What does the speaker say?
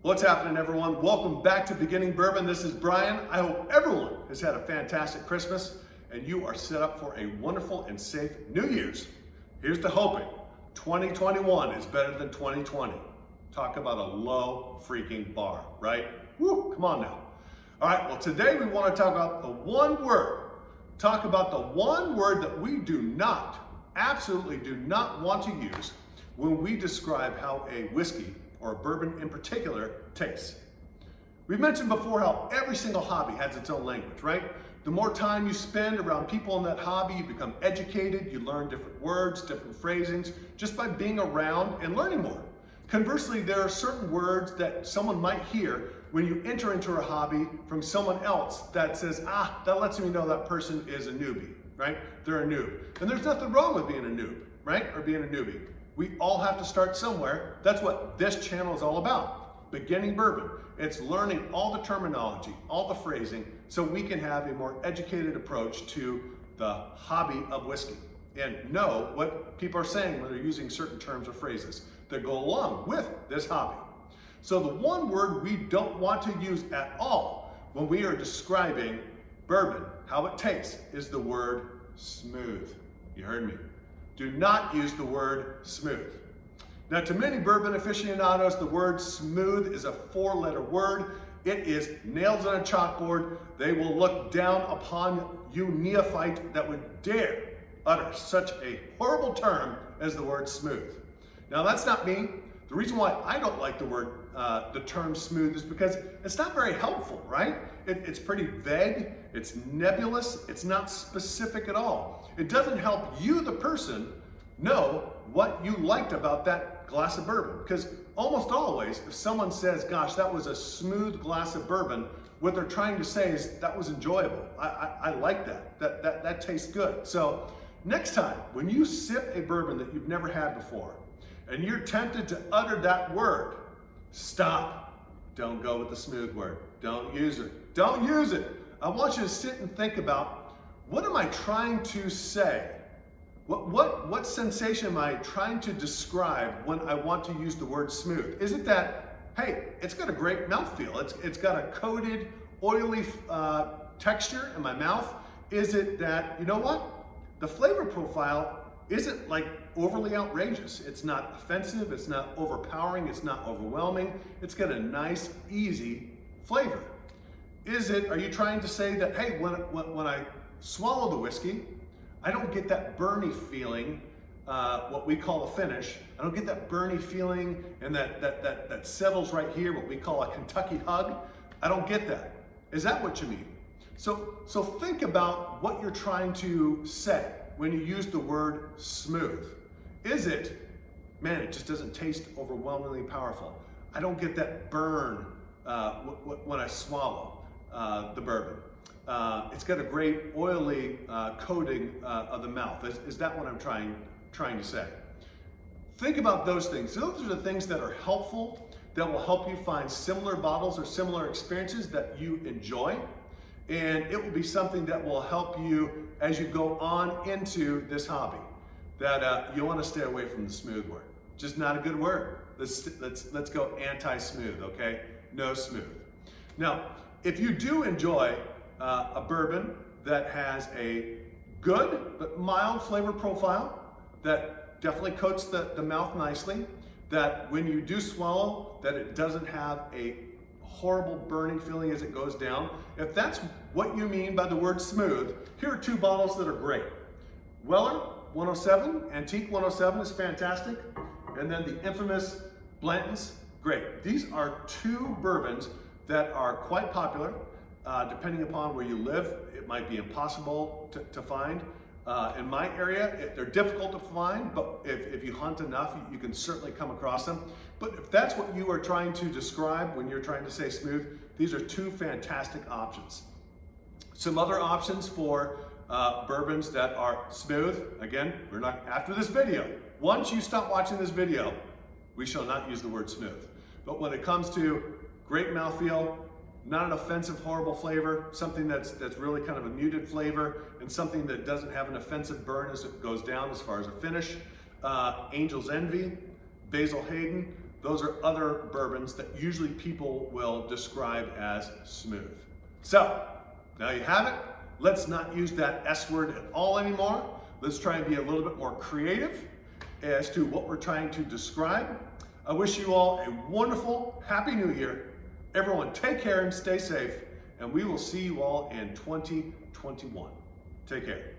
What's happening, everyone? Welcome back to Beginning Bourbon. This is Brian. I hope everyone has had a fantastic Christmas and you are set up for a wonderful and safe New Year's. Here's to hoping 2021 is better than 2020. Talk about a low freaking bar, right? Woo, come on now. All right, well, today we want to talk about the one word. Talk about the one word that we do not, absolutely do not want to use when we describe how a whiskey or a bourbon in particular tastes. We've mentioned before how every single hobby has its own language, right? The more time you spend around people in that hobby, you become educated, you learn different words, different phrasings, just by being around and learning more. Conversely, there are certain words that someone might hear when you enter into a hobby from someone else that says, that lets me know that person is a newbie, right? They're a noob. And there's nothing wrong with being a noob, right? Or being a newbie. We all have to start somewhere. That's what this channel is all about. Beginning Bourbon. It's learning all the terminology, all the phrasing, so we can have a more educated approach to the hobby of whiskey and know what people are saying when they're using certain terms or phrases that go along with this hobby. So the one word we don't want to use at all when we are describing bourbon, how it tastes, is the word smooth. You heard me. Do not use the word smooth. Now, to many bourbon aficionados, the word smooth is a four-letter word. It is nails on a chalkboard. They will look down upon you neophyte that would dare utter such a horrible term as the word smooth. Now, that's not me. The reason why I don't like the term smooth is because it's not very helpful, right? It's pretty vague, it's nebulous, it's not specific at all. It doesn't help you, the person, know what you liked about that glass of bourbon. Because almost always, if someone says, gosh, that was a smooth glass of bourbon, what they're trying to say is that was enjoyable. I like that. That tastes good. So next time, when you sip a bourbon that you've never had before, and you're tempted to utter that word, stop. Don't go with the smooth word. Don't use it. Don't use it. I want you to sit and think about, what am I trying to say? What sensation am I trying to describe when I want to use the word smooth? Is it that, hey, it's got a great mouthfeel. It's got a coated, oily texture in my mouth? Is it that, you know what? The flavor profile isn't like overly outrageous. It's not offensive, it's not overpowering, it's not overwhelming. It's got a nice, easy flavor. Are you trying to say that, hey, when I swallow the whiskey, I don't get that burny feeling, what we call a finish. I don't get that burny feeling and that settles right here, what we call a Kentucky hug. I don't get that. Is that what you mean? So think about what you're trying to say when you use the word smooth. Is it, man, it just doesn't taste overwhelmingly powerful. I don't get that burn when I swallow the bourbon. It's got a great oily coating of the mouth. Is that what I'm trying to say? Think about those things. Those are the things that are helpful, that will help you find similar bottles or similar experiences that you enjoy. And it will be something that will help you as you go on into this hobby. That you want to stay away from the smooth word. Just not a good word. Let's go anti-smooth, okay? No smooth. Now, if you do enjoy a bourbon that has a good but mild flavor profile, that definitely coats the mouth nicely, that when you do swallow, that it doesn't have a horrible burning feeling as it goes down. If that's what you mean by the word smooth, here are two bottles that are great. Weller 107, Antique 107 is fantastic. And then the infamous Blanton's, great. These are two bourbons that are quite popular. Depending upon where you live, it might be impossible to find. In my area, they're difficult to find, but if you hunt enough, you can certainly come across them. But if that's what you are trying to describe when you're trying to say smooth, these are two fantastic options. Some other options for bourbons that are smooth, again, we're not, after this video, once you stop watching this video, we shall not use the word smooth. But when it comes to great mouthfeel, not an offensive, horrible flavor, something that's really kind of a muted flavor, and something that doesn't have an offensive burn as it goes down as far as a finish. Angel's Envy, Basil Hayden, Those are other bourbons that usually people will describe as smooth. So, now you have it. Let's not use that S word at all anymore. Let's try and be a little bit more creative as to what we're trying to describe. I wish you all a wonderful, happy new year. Everyone take care and stay safe, and we will see you all in 2021. Take care.